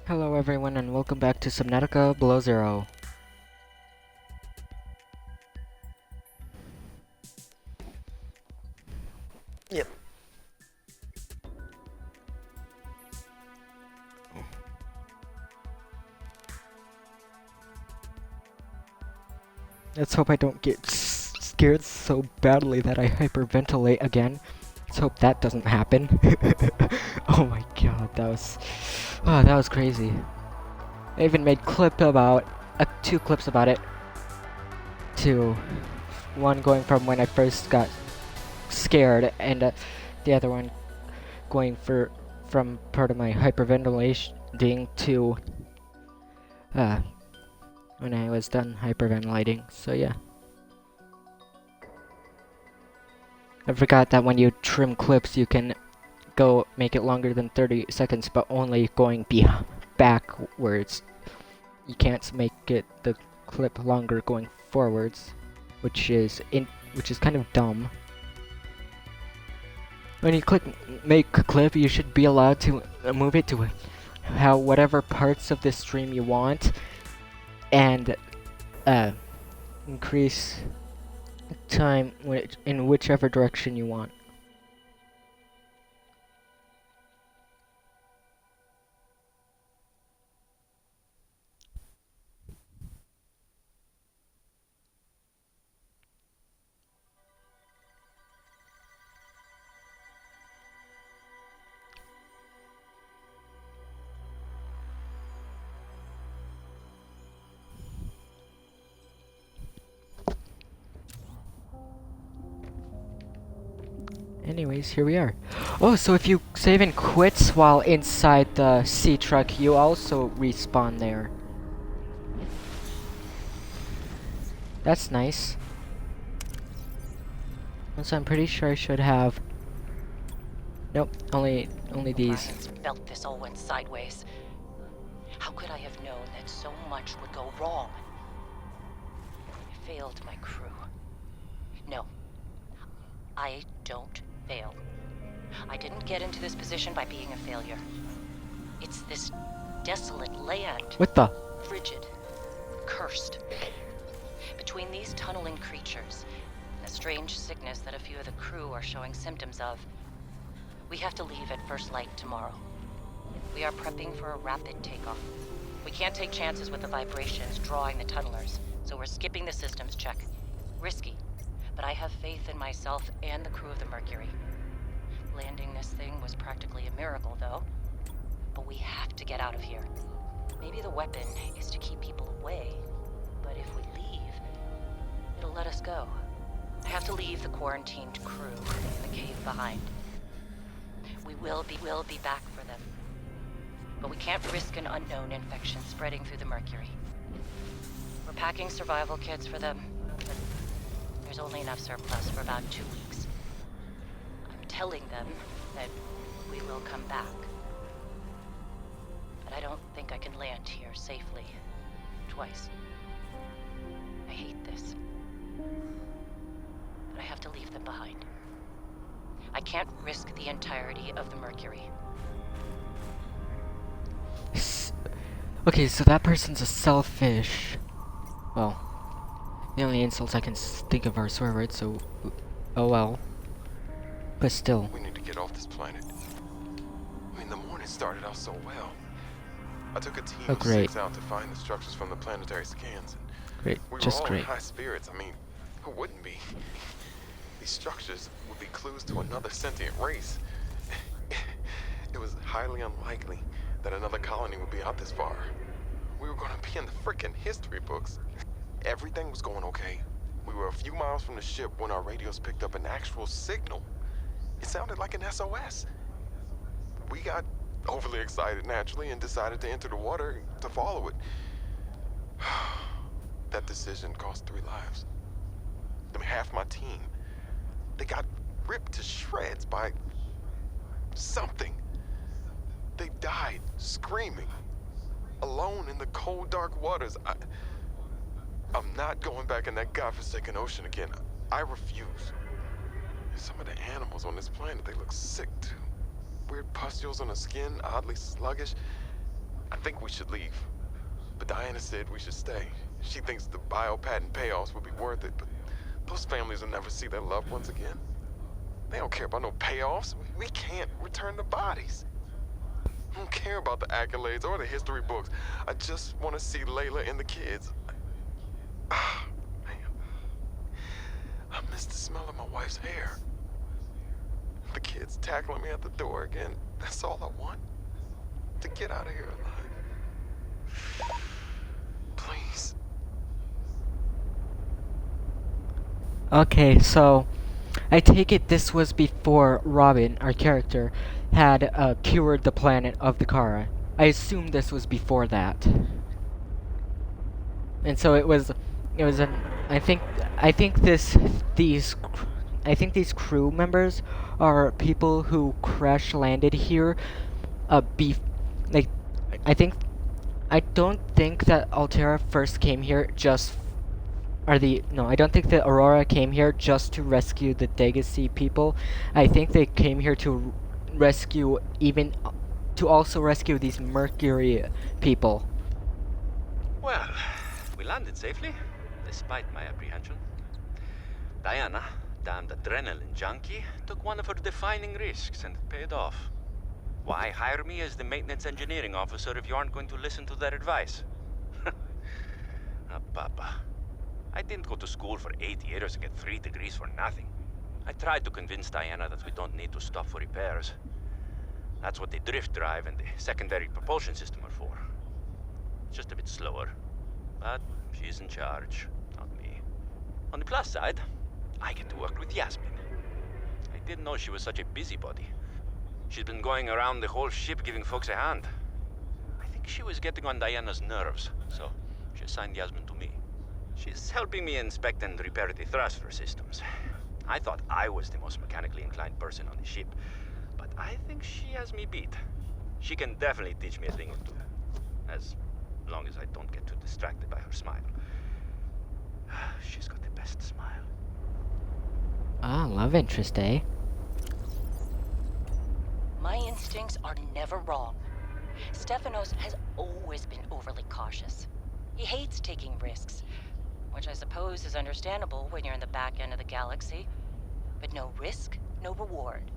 Hello everyone and welcome back to Subnautica Below Zero. Yep. Let's hope I don't get scared so badly that I hyperventilate again. Let's hope that doesn't happen. Oh my god, that was crazy. I even made two clips about it. One going from when I first got scared, and the other one going from part of my hyperventilating to when I was done hyperventilating. So yeah. I forgot that when you trim clips, you can go make it longer than 30 seconds, but only going backwards. You can't make the clip longer going forwards, which is kind of dumb. When you click make clip, you should be allowed to move it to whatever parts of the stream you want, and increase time in whichever direction you want. Anyways, here we are. Oh, so if you save and quit while inside the sea truck, you also respawn there. That's nice. So I'm pretty sure I should have... Nope, only these. Brian's felt this all went sideways. How could I have known that so much would go wrong? I failed my crew. No, I don't fail. I didn't get into this position by being a failure. It's this desolate land. What the? Frigid. Cursed. Between these tunneling creatures, and a strange sickness that a few of the crew are showing symptoms of, we have to leave at first light tomorrow. We are prepping for a rapid takeoff. We can't take chances with the vibrations drawing the tunnelers, so we're skipping the systems check. Risky, but I have faith in myself and the crew of the Marguirite. Landing this thing was practically a miracle, though. But we have to get out of here. Maybe the weapon is to keep people away, but if we leave, it'll let us go. I have to leave the quarantined crew in the cave behind. We will be back for them. But we can't risk an unknown infection spreading through the Mercury. We're packing survival kits for them, but there's only enough surplus for about 2 weeks. I'm telling them that we will come back. But I don't think I can land here safely twice. I hate this. But I have to leave them behind. I can't risk the entirety of the Mercury. Okay, so that person's a selfish. Well, the only insults I can think of are swear words, so oh well. But still. We need to get off this planet. I mean, the morning started out so well. I took a team of 6 out to find the structures from the planetary scans. Great, We just were all great. in high spirits. I mean, who wouldn't be? These structures would be clues to another sentient race. It was highly unlikely that another colony would be out this far. We were going to be in the frickin' history books. Everything was going okay. We were a few miles from the ship when our radios picked up an actual signal. It sounded like an SOS. We got overly excited naturally and decided to enter the water to follow it. That decision cost 3 lives. I mean, half my team. They got ripped to shreds by something. They died screaming, alone in the cold, dark waters. I'm not going back in that godforsaken ocean again. I refuse. Some of the animals on this planet, they look sick too. Weird pustules on the skin, oddly sluggish. I think we should leave. But Diana said we should stay. She thinks the biopatent payoffs will be worth it, but those families will never see their loved ones again. They don't care about no payoffs. We can't return the bodies. I don't care about the accolades or the history books. I just want to see Layla and the kids. Ah, man. I miss the smell of my wife's hair. The kids tackling me at the door again. That's all I want. To get out of here alive. Please. Okay, so I take it this was before Robin, our character, had cured the planet of the Kara. I assume this was before that. And so it was an I think these these crew members are people who crash landed here like I don't think that Altera first came here just I don't think that Aurora came here just to rescue the Legacy people. I think they came here to rescue to also rescue these Mercury people. Well, we landed safely, despite my apprehension. Diana, damned adrenaline junkie, took one of her defining risks and it paid off. Why hire me as the maintenance engineering officer if you aren't going to listen to their advice? Papa. I didn't go to school for 8 years and get 3 degrees for nothing. I tried to convince Diana that we don't need to stop for repairs. That's what the drift drive and the secondary propulsion system are for. It's just a bit slower. But she's in charge, not me. On the plus side, I get to work with Yasmin. I didn't know she was such a busybody. She's been going around the whole ship giving folks a hand. I think she was getting on Diana's nerves, so she assigned Yasmin to me. She's helping me inspect and repair the thruster systems. I thought I was the most mechanically inclined person on the ship, but I think she has me beat. She can definitely teach me a thing or two, as long as I don't get too distracted by her smile. She's got the best smile. Ah, love interest, eh? My instincts are never wrong. Stefanos has always been overly cautious. He hates taking risks, which I suppose is understandable when you're in the back end of the galaxy. But no risk, no reward.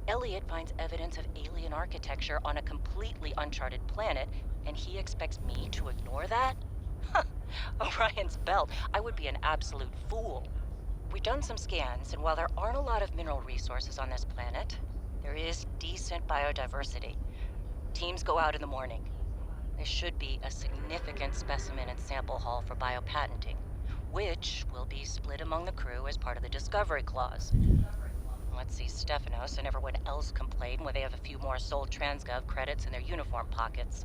Elliot finds evidence of alien architecture on a completely uncharted planet, and he expects me to ignore that? Orion's belt, I would be an absolute fool. We've done some scans, and while there aren't a lot of mineral resources on this planet, there is decent biodiversity. Teams go out in the morning. There should be a significant specimen and sample haul for biopatenting, which will be split among the crew as part of the Discovery Clause. Let's see Stefanos and everyone else complain when they have a few more sold Transgov credits in their uniform pockets.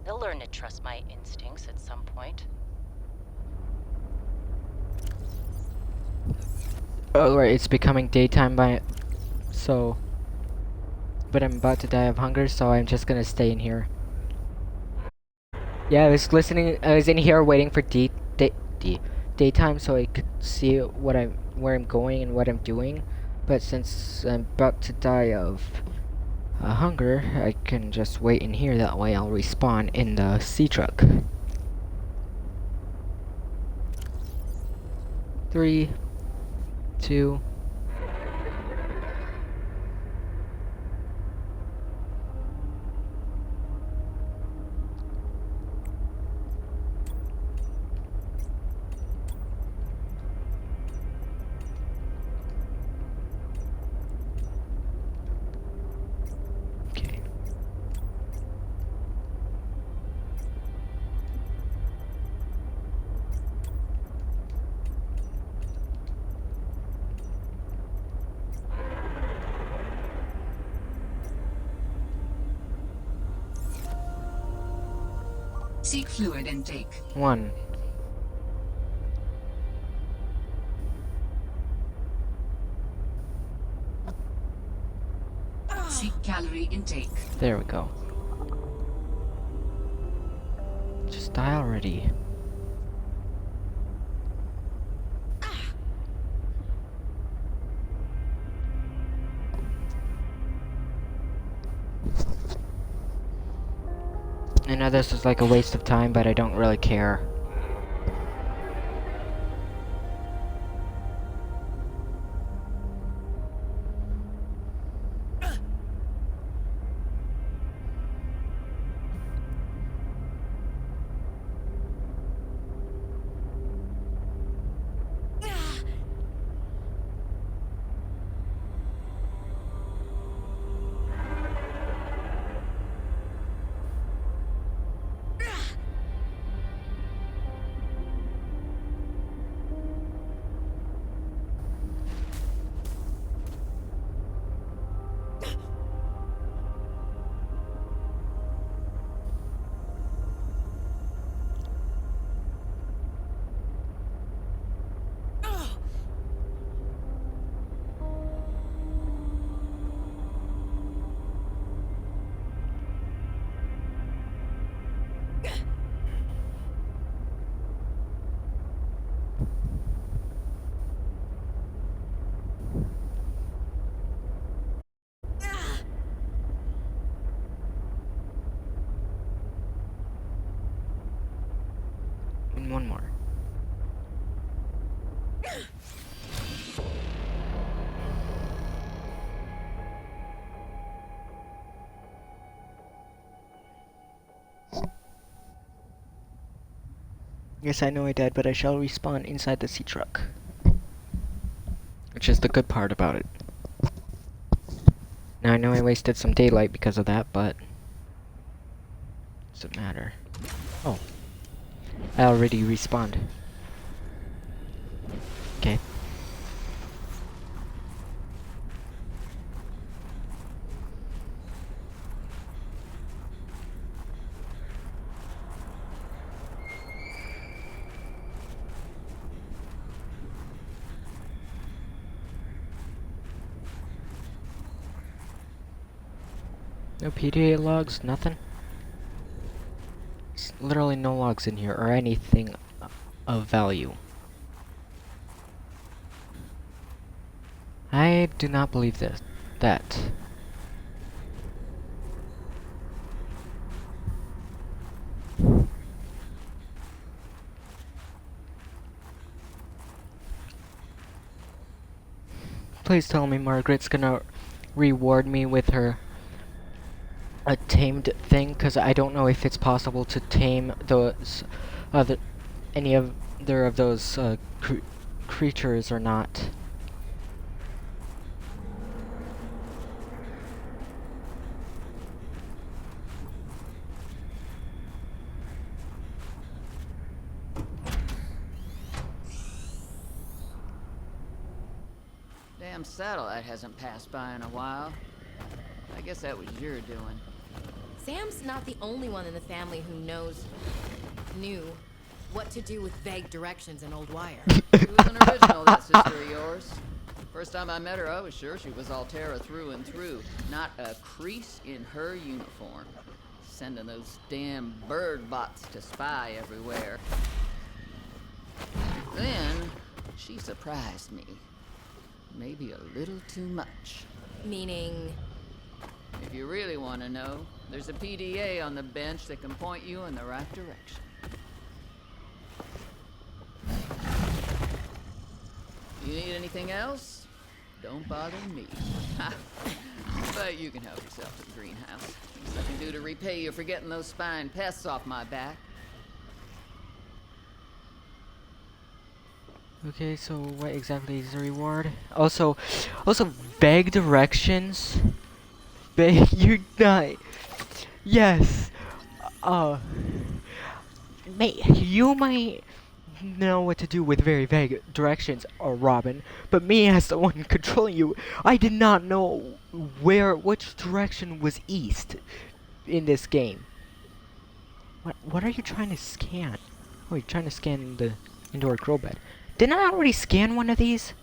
They'll learn to trust my instincts at some point. Oh, right, it's becoming daytime but I'm about to die of hunger, so I'm just gonna stay in here. Yeah, I was in here waiting for daytime so I could see where I'm going and what I'm doing. But since I'm about to die of hunger, I can just wait in here. That way I'll respawn in the sea truck. 3, 2. Seek fluid intake. 1. Seek calorie intake. There we go. Just die already. know this is like a waste of time, but I don't really care. And one more. Yes, I know I died, but I shall respawn inside the sea truck. Which is the good part about it. Now I know I wasted some daylight because of that, but doesn't matter. Oh. I already respawned. Okay. No PDA logs, nothing? There's literally no logs in here or anything of value. I do not believe this. That. Please tell me Marguerite's gonna reward me with her a tamed thing, because I don't know if it's possible to tame those any of those creatures or not. Damn satellite hasn't passed by in a while. I guess that was your doing. Sam's not the only one in the family who knew what to do with vague directions in Old Wire. She was an original, that sister of yours. First time I met her, I was sure she was Altera through and through. Not a crease in her uniform. Sending those damn bird bots to spy everywhere. Then, she surprised me. Maybe a little too much. Meaning... If you really want to know, there's a PDA on the bench that can point you in the right direction. You need anything else? Don't bother me. But you can help yourself to the greenhouse. Least I can do to repay you for getting those spine pests off my back. Okay, so what exactly is the reward? Also vague directions. You're not. Yes. You might know what to do with very vague directions, Robin. But me, as the one controlling you, I did not know which direction was east in this game. What are you trying to scan? Oh, you're trying to scan the indoor grow bed. Didn't I already scan one of these?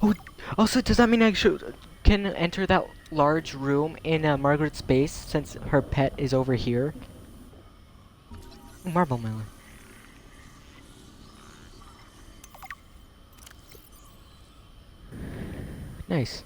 Oh, also, does that mean I can enter that large room in Marguerite's base since her pet is over here? Marble melon. Nice.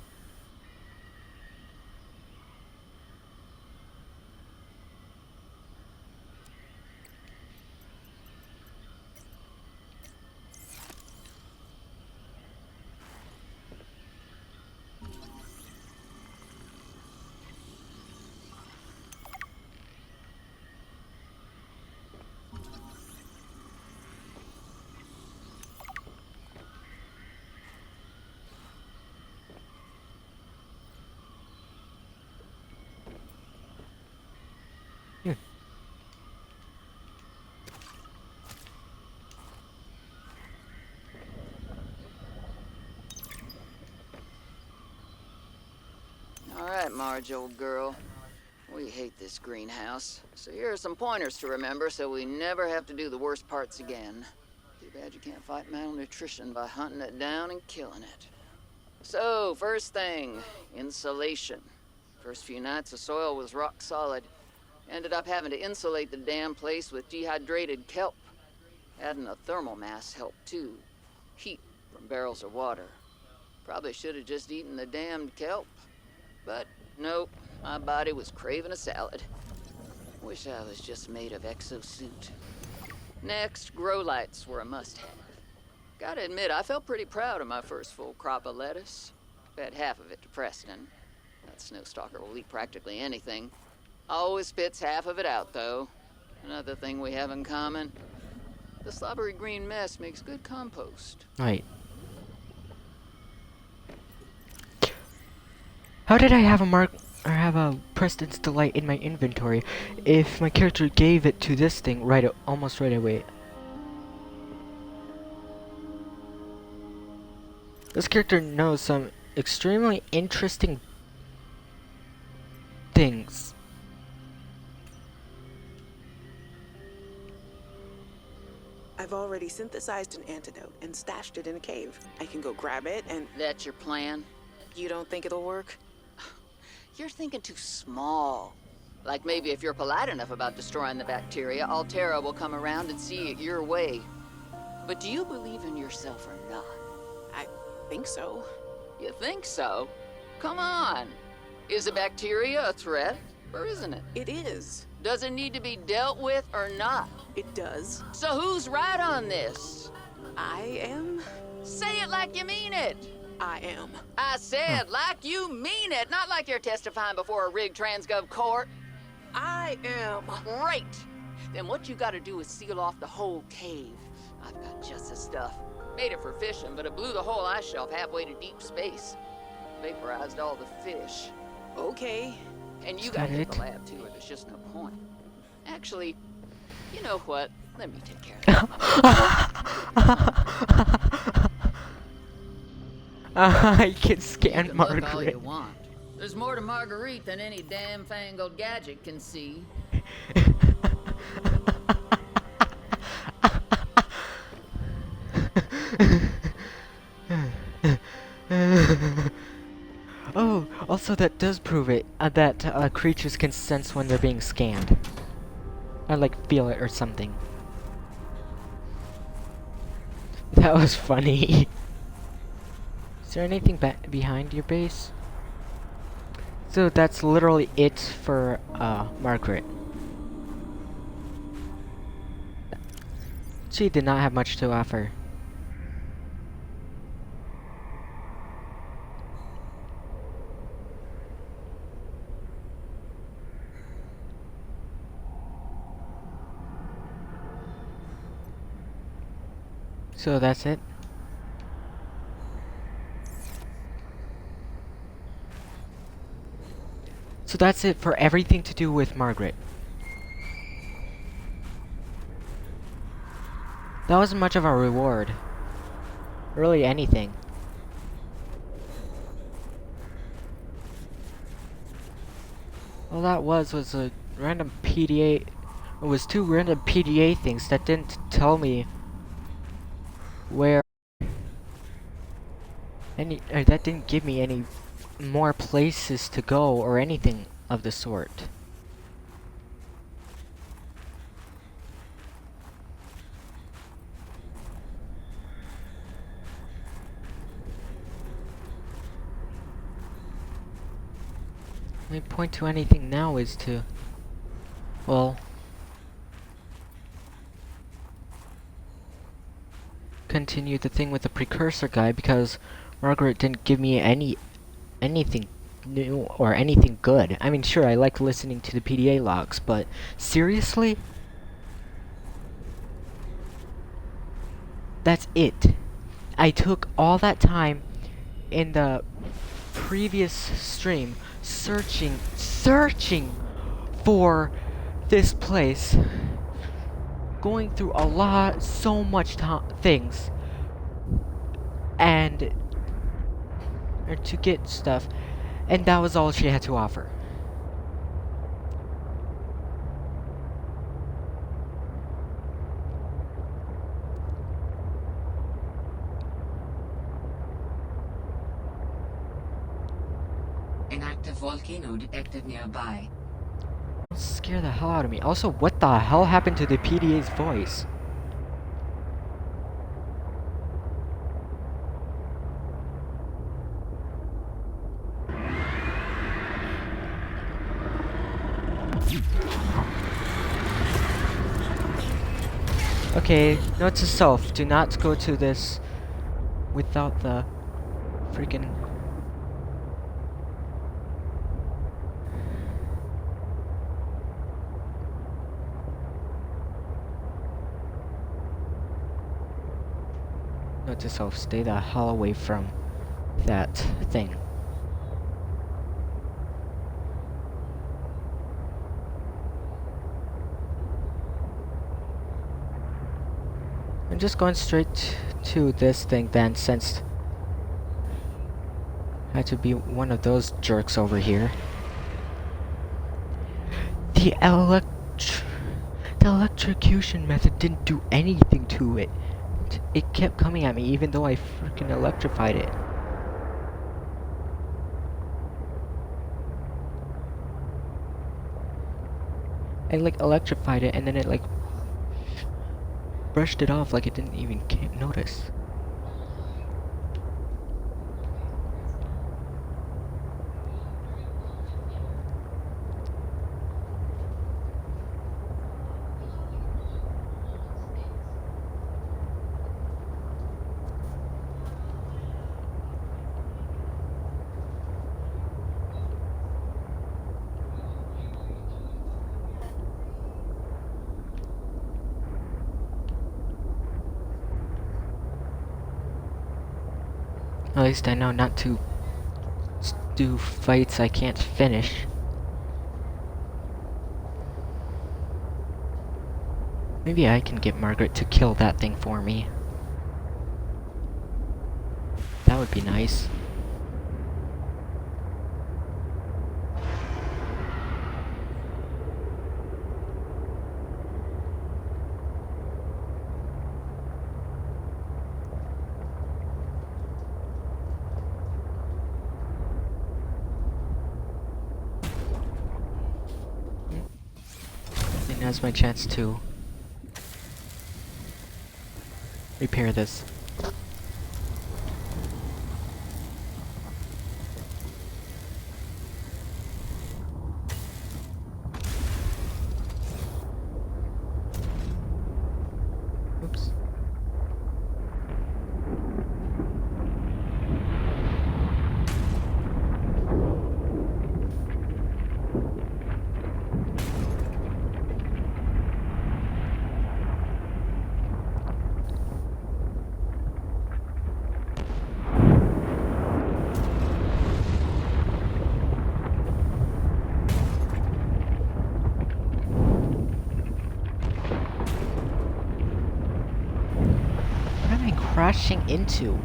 Marge, old girl. We hate this greenhouse. So here are some pointers to remember so we never have to do the worst parts again. Too bad you can't fight malnutrition by hunting it down and killing it. So, first thing, insulation. First few nights the soil was rock solid. Ended up having to insulate the damn place with dehydrated kelp. Adding a thermal mass helped too. Heat from barrels of water. Probably should have just eaten the damned kelp. But nope, my body was craving a salad. Wish I was just made of exosuit. Next, grow lights were a must-have. Gotta admit, I felt pretty proud of my first full crop of lettuce. Fed half of it to Preston. That snowstalker will eat practically anything. Always spits half of it out, though. Another thing we have in common. The slobbery green mess makes good compost. Wait. How did I have a Preston's Delight in my inventory if my character gave it to this thing almost right away? This character knows some extremely interesting things. I've already synthesized an antidote and stashed it in a cave. I can go grab it and... That's your plan? You don't think it'll work? You're thinking too small. Like maybe if you're polite enough about destroying the bacteria, Altera will come around and see it your way. But do you believe in yourself or not? I think so. You think so? Come on. Is a bacteria a threat, or isn't it? It is. Does it need to be dealt with or not? It does. So who's right on this? I am. Say it like you mean it. I am. I said like you mean it, not like you're testifying before a rigged transgov court. I am. Great. Then what you gotta do is seal off the whole cave. I've got just the stuff. Made it for fishing, but it blew the whole ice shelf halfway to deep space. Vaporized all the fish. Okay. And you Is gotta that hit it? the lab too, or there's just no point. Actually, you know what? Let me take care of it. I can scan You can look all Marguerite. you want. There's more to Marguerite than any damn fangled gadget can see. Oh, also that does prove it, that creatures can sense when they're being scanned. Or like feel it or something. That was funny. Is there anything behind your base? So that's literally it for Margaret. She did not have much to offer. So that's it. So that's it for everything to do with Margaret. That wasn't much of a reward. Really anything. All that was a random PDA. It was two random PDA things that didn't tell me where that didn't give me any more places to go or anything of the sort. My point to anything now is to, well, continue the thing with the precursor guy, because Margaret didn't give me anything new or anything good. I mean, sure, I like listening to the PDA logs, but seriously? That's it. I took all that time in the previous stream searching for this place, going through so much things, and to get stuff, And that was all she had to offer. An active volcano detected nearby. Scare the hell out of me. Also, what the hell happened to the PDA's voice? Okay, note to self, do not go to this without the freaking... Note to self, stay the hell away from that thing. I'm just going straight to this thing then, since I had to be one of those jerks over here. The electrocution method didn't do anything to it. It kept coming at me even though I freaking electrified it. I like electrified it and then it like brushed it off like it didn't even notice. At least I know not to do fights I can't finish. Maybe I can get Margaret to kill that thing for me. That would be nice. And now's my chance to repair this. Oops. What am I crashing into?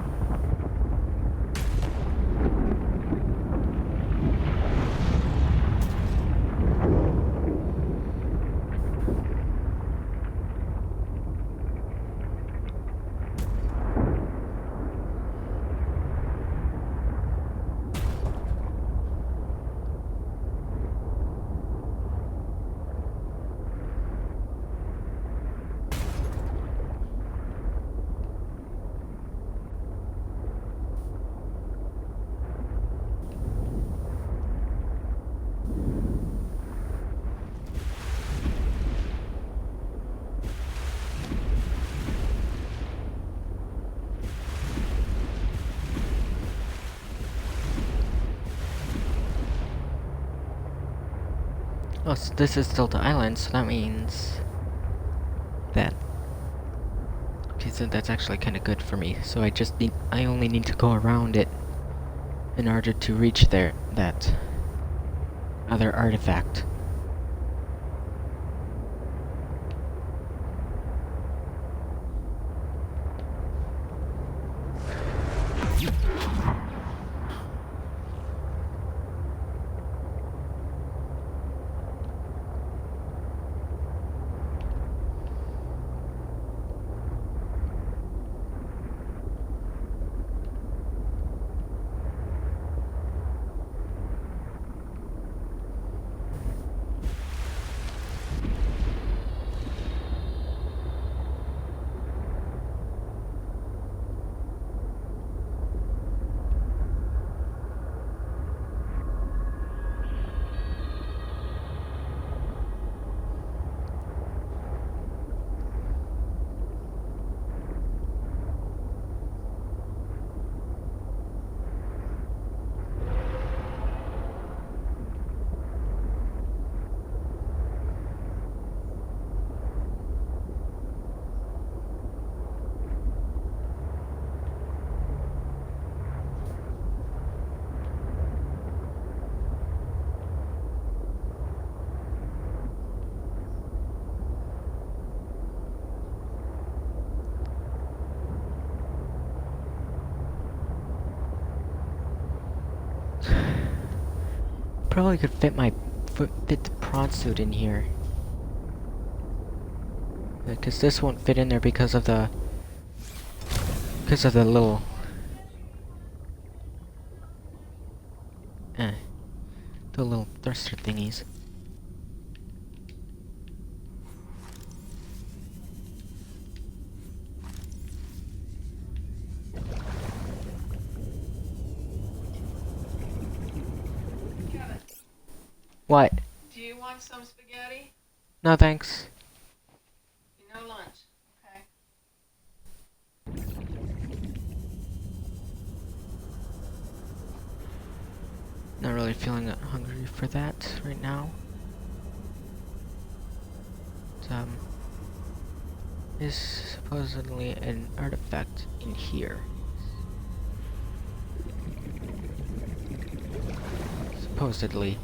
Oh, so this is still the island, so that means that. Okay, so that's actually kind of good for me. So I only need to go around it in order to reach that other artifact. Probably could fit fit the prawn suit in here. Because this won't fit in there because of the little the little thruster thingies. What? Do you want some spaghetti? No thanks. No lunch. Okay. Not really feeling hungry for that right now. Is supposedly an artifact in here. Supposedly.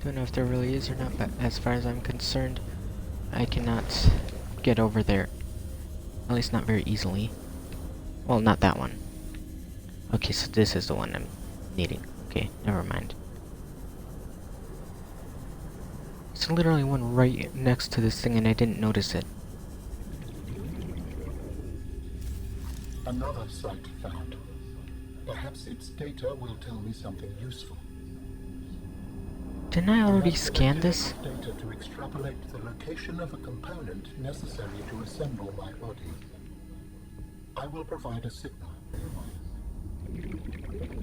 Don't know if there really is or not, but as far as I'm concerned, I cannot get over there. At least not very easily. Well, not that one. Okay, so this is the one I'm needing. Okay, never mind. There's literally one right next to this thing and I didn't notice it. Another site found. Perhaps its data will tell me something useful. Didn't I already scan this? Data to extrapolate the location of a component necessary to assemble my body. I will provide a signal.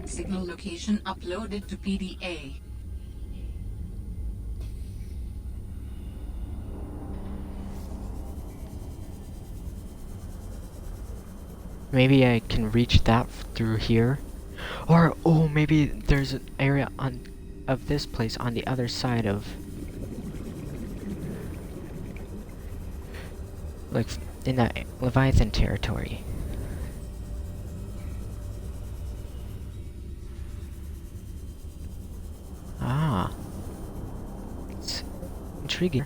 Signal location uploaded to PDA. Maybe I can reach that through here. Or, oh, maybe there's an area of this place on the other side of... like, in that Leviathan territory. Ah. It's intriguing.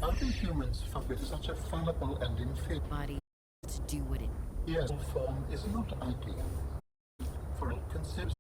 How do humans fuck with such a fallible and inferior Body to do what it. yes, form is not ideal? For it considers